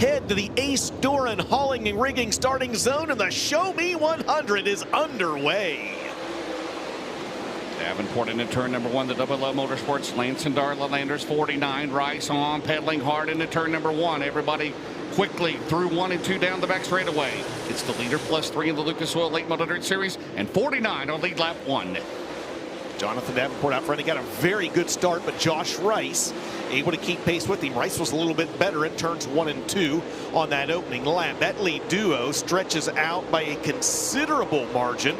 head to the Ace Doran Hauling and Rigging starting zone, and the Show Me 100 is underway. Davenport into turn number 1, the Double L Motorsports. Lance and Darla Landers, 49. Rice on, pedaling hard into turn number 1. Everybody quickly through 1 and 2 down the back straightaway. It's the leader plus 3 in the Lucas Oil Late Model Dirt Series, and 49 on lead lap 1. Jonathan Davenport out front. He got a very good start, but Josh Rice able to keep pace with him. Rice was a little bit better in turns 1 and 2 on that opening lap. That lead duo stretches out by a considerable margin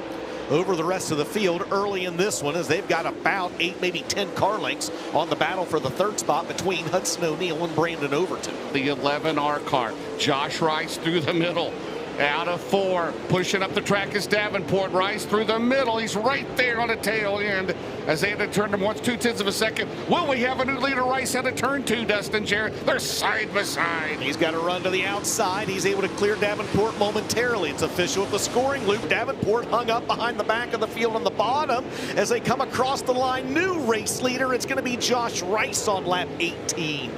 over the rest of the field early in this one, as they've got about 8, maybe 10 car lengths on the battle for the third spot between Hudson O'Neal and Brandon Overton. The 11R car. Josh Rice through the middle. Out of 4, pushing up the track is Davenport. Rice through the middle. He's right there on the tail end as they had to turn them once 2/10 of a second. Will we have a new leader? Rice out of turn 2, Dustin Jarrett. They're side by side. He's got to run to the outside. He's able to clear Davenport momentarily. It's official at the scoring loop. Davenport hung up behind the back of the field on the bottom as they come across the line. New race leader. It's going to be Josh Rice on lap 18.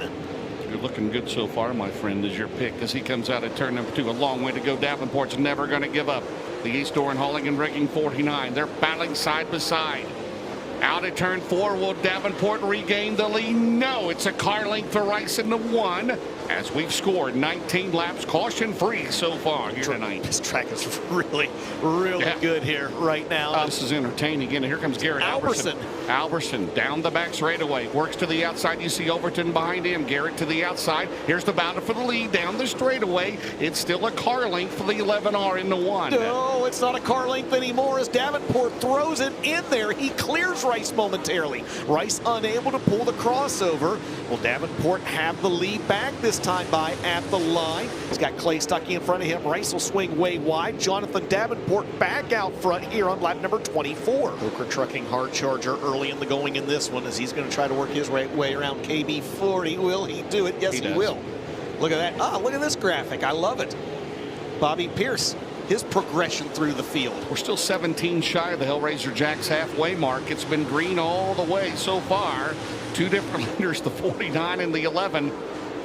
You're looking good so far, my friend, is your pick as he comes out at turn number 2. A long way to go. Davenport's never going to give up. The East Doran Hauling and Rigging, 49. They're battling side by side. Out at turn 4, will Davenport regain the lead? No, it's a car length for Rice in the 1 as we've scored 19 laps caution free so far here tonight. This track is really good here right now. This is entertaining. And here comes Garrett Alberson. Alberson down the back straightaway, works to the outside. You see Overton behind him. Garrett to the outside. Here's the battle for the lead down the straightaway. It's still a car length for the 11R in the 1. No, it's not a car length anymore as Davenport throws it in there. He clears Rice momentarily. Rice unable to pull the crossover. Will Davenport have the lead back this time by at the line? He's got Clay Stuckey in front of him. Rice will swing way wide. Jonathan Davenport back out front here on lap number 24. Hooker trucking hard charger early in the going in this one as he's going to try to work his way around KB40. Will he do it? Yes, he will. Look at that. Ah, look at this graphic. I love it. Bobby Pierce, his progression through the field. We're still 17 shy of the Hellraiser Jacks halfway mark. It's been green all the way so far. 2 different leaders, the 49 and the 11.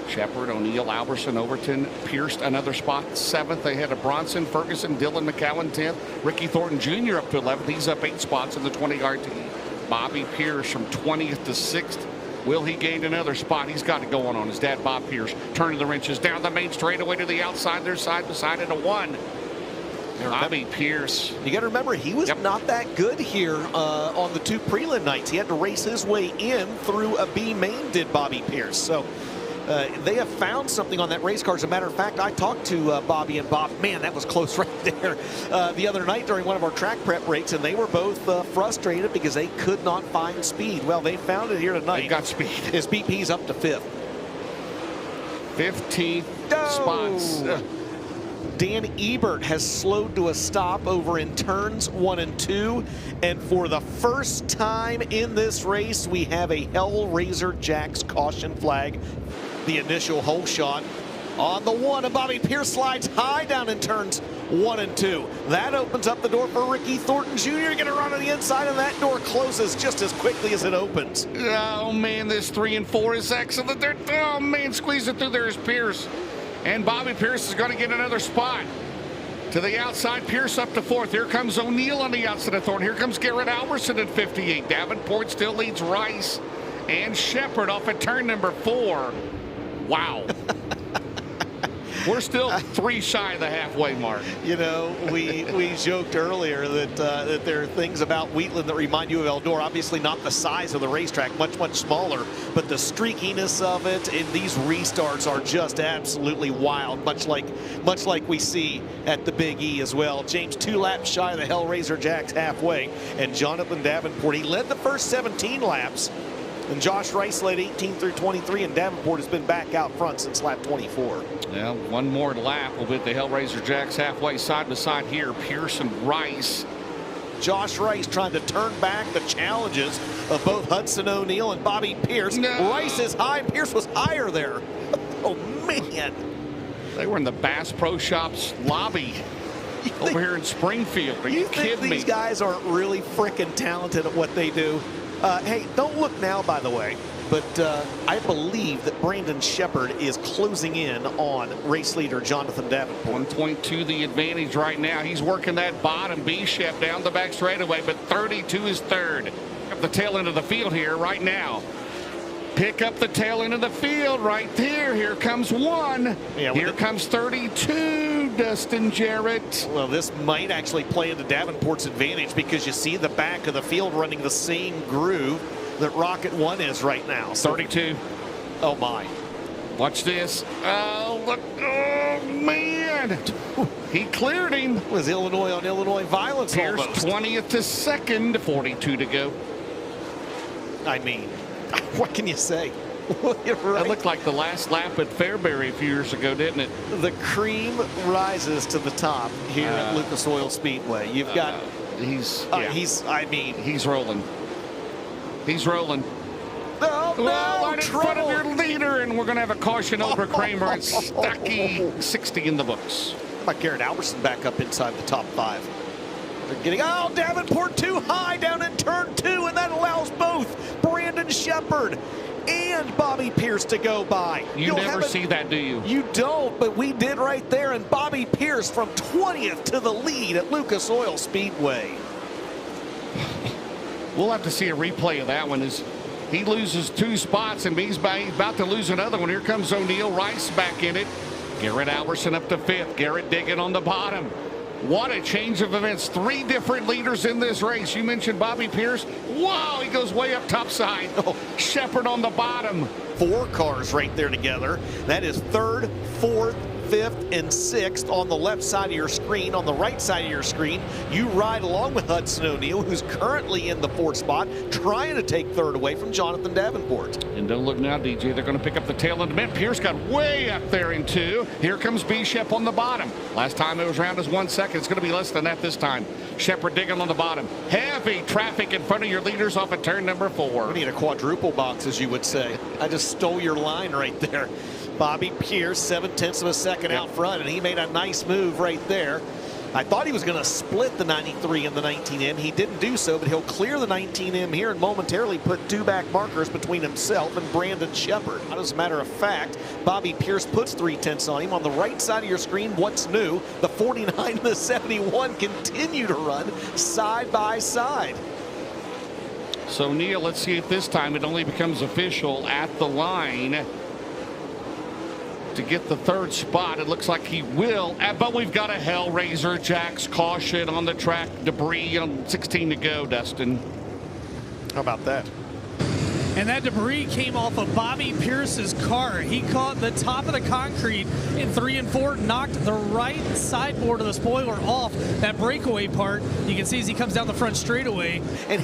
Shepard, O'Neal, Alberson, Overton, Pierce another spot, 7th ahead of Bronson, Ferguson, Dylan McCowan 10th, Ricky Thornton Jr. up to 11th. He's up 8 spots in the 20 RT. Bobby Pierce from 20th to 6th. Will he gain another spot? He's got it going on. His dad, Bob Pierce, turning the wrenches down the main straightaway to the outside. They're side by side into 1. Bobby Pierce. You got to remember, he was not that good here on the 2 prelim nights. He had to race his way in through a B main, did Bobby Pierce. So they have found something on that race car. As a matter of fact, I talked to Bobby and Bob. Man, that was close right there the other night during one of our track prep breaks, and they were both frustrated because they could not find speed. Well, they found it here tonight. They got speed. His BP's up to 5th. 15 spots. Dan Ebert has slowed to a stop over in turns 1 and 2. And for the first time in this race, we have a Hellraiser Jacks caution flag. The initial hole shot on the 1, and Bobby Pierce slides high down in turns 1 and 2. That opens up the door for Ricky Thornton Jr. Going to run on the inside, and that door closes just as quickly as it opens. Oh, man, this 3 and 4 is excellent. Oh, man, squeeze it through there is Pierce. And Bobby Pierce is going to get another spot. To the outside, Pierce up to 4th. Here comes O'Neal on the outside of Thornton. Here comes Garrett Alberson at 58. Davenport still leads Rice and Shepard off at turn number 4. Wow. We're still 3 shy of the halfway mark. You know, we joked earlier that there are things about Wheatland that remind you of Eldora. Obviously not the size of the racetrack, much smaller, but the streakiness of it, and these restarts are just absolutely wild, much like we see at the Big E as well. James 2 laps shy of the Hellraiser Jacks halfway, and Jonathan Davenport, he led the first 17 laps. And Josh Rice led 18 through 23, and Davenport has been back out front since lap 24. Yeah, one more lap will be the Hellraiser Jacks halfway side by side here. Pierce and Rice. Josh Rice trying to turn back the challenges of both Hudson O'Neal and Bobby Pierce. No. Rice is high. Pierce was higher there. Oh, man. They were in the Bass Pro Shops lobby over here in Springfield. Are you kidding me? These guys aren't really freaking talented at what they do. Hey, don't look now, by the way. but I believe that Brandon Sheppard is closing in on race leader Jonathan Davenport. 1.2 the advantage right now. He's working that bottom B-Shep down the back straightaway, but 32 is third. Up the tail end of the field here right now. Pick up the tail end of the field right there. Here comes one. Yeah, here comes 32, Dustin Jarrett. Well, this might actually play into Davenport's advantage because you see the back of the field running the same groove that Rocket 1 is right now. 32. Oh, my. Watch this. Oh, look. Oh, man. He cleared him. It was Illinois on Illinois violence. Here's almost. 20th to second. 42 to go. I mean, what can you say? Right. It looked like the last lap at Fairbury a few years ago, didn't it? The cream rises to the top here at Lucas Oil Speedway. You've got he's rolling. He's rolling. Oh, no, right in front of your leader, and we're going to have a caution over Kramer and Stuckey. 60 in the books. How about Garrett Albertson back up inside the top 5? They're getting, Davenport too high down in turn 2, and that allows both Brandon Sheppard and Bobby Pierce to go by. You never see that, do you? You don't, but we did right there, and Bobby Pierce from 20th to the lead at Lucas Oil Speedway. We'll have to see a replay of that one as he loses 2 spots, and he's about to lose another one. Here comes O'Neal Rice back in it. Garrett Albertson up to 5th. Garrett digging on the bottom. What a change of events. 3 different leaders in this race. You mentioned Bobby Pierce. Wow, he goes way up top side. Sheppard on the bottom. 4 cars right there together. That is 3rd, 4th, 5th, and 6th on the left side of your screen. On the right side of your screen, you ride along with Hudson O'Neal, who's currently in the 4th spot, trying to take 3rd away from Jonathan Davenport. And don't look now, DJ. They're going to pick up the tail end. Man, Pierce got way up there in 2. Here comes B-Shep on the bottom. Last time it was around as 1 second. It's going to be less than that this time. Sheppard digging on the bottom. Heavy traffic in front of your leaders off at turn number 4. We need a quadruple box, as you would say. I just stole your line right there. Bobby Pierce, 7/10 of a second out front, and he made a nice move right there. I thought he was going to split the 93 and the 19M. He didn't do so, but he'll clear the 19M here and momentarily put 2 back markers between himself and Brandon Sheppard. As a matter of fact, Bobby Pierce puts 3/10 on him. On the right side of your screen, what's new? The 49 and the 71 continue to run side by side. So, Neil, let's see if this time it only becomes official at the line to get the 3rd spot. It looks like he will, but we've got a Hellraiser Jack's caution on the track. Debris on 16 to go, Dustin. How about that? And that debris came off of Bobby Pierce's car. He caught the top of the concrete in 3 and 4, knocked the right sideboard of the spoiler off that breakaway part. You can see as he comes down the front straightaway. And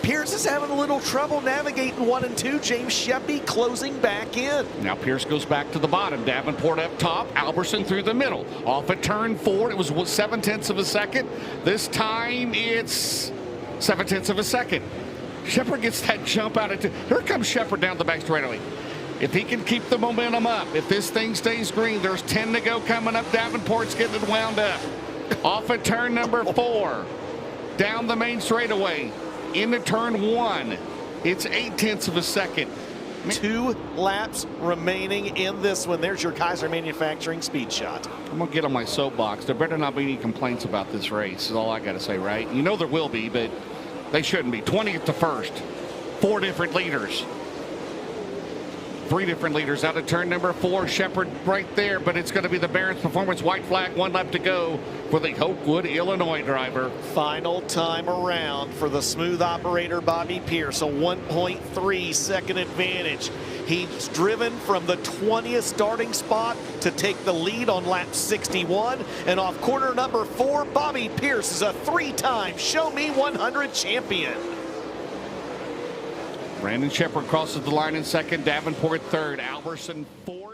Pierce is having a little trouble navigating 1 and 2. James Sheppy closing back in. Now Pierce goes back to the bottom. Davenport up top. Albertson through the middle. Off at turn 4. It was 7/10 of a second. This time it's 7/10 of a second. Sheppard gets that jump out. Here comes Sheppard down the back straightaway. If he can keep the momentum up, if this thing stays green, there's 10 to go coming up. Davenport's getting it wound up. Off at turn number 4. Down the main straightaway. Into turn 1. It's 0.8 of a second. 2 laps remaining in this one. There's your Kaiser Manufacturing speed shot. I'm going to get on my soapbox. There better not be any complaints about this race, is all I got to say, right? You know there will be, but they shouldn't be. 20th to 1st. 4 different leaders. 3 different leaders out of turn number 4. Sheppard right there, but it's going to be the Barron's Performance white flag. 1 lap to go for the Hopewood, Illinois driver. Final time around for the smooth operator Bobby Pierce. A 1.3 second advantage. He's driven from the 20th starting spot to take the lead on lap 61. And off corner number 4, Bobby Pierce is a 3-time Show Me 100 champion. Brandon Sheppard crosses the line in 2nd. Davenport 3rd. Albertson 4th.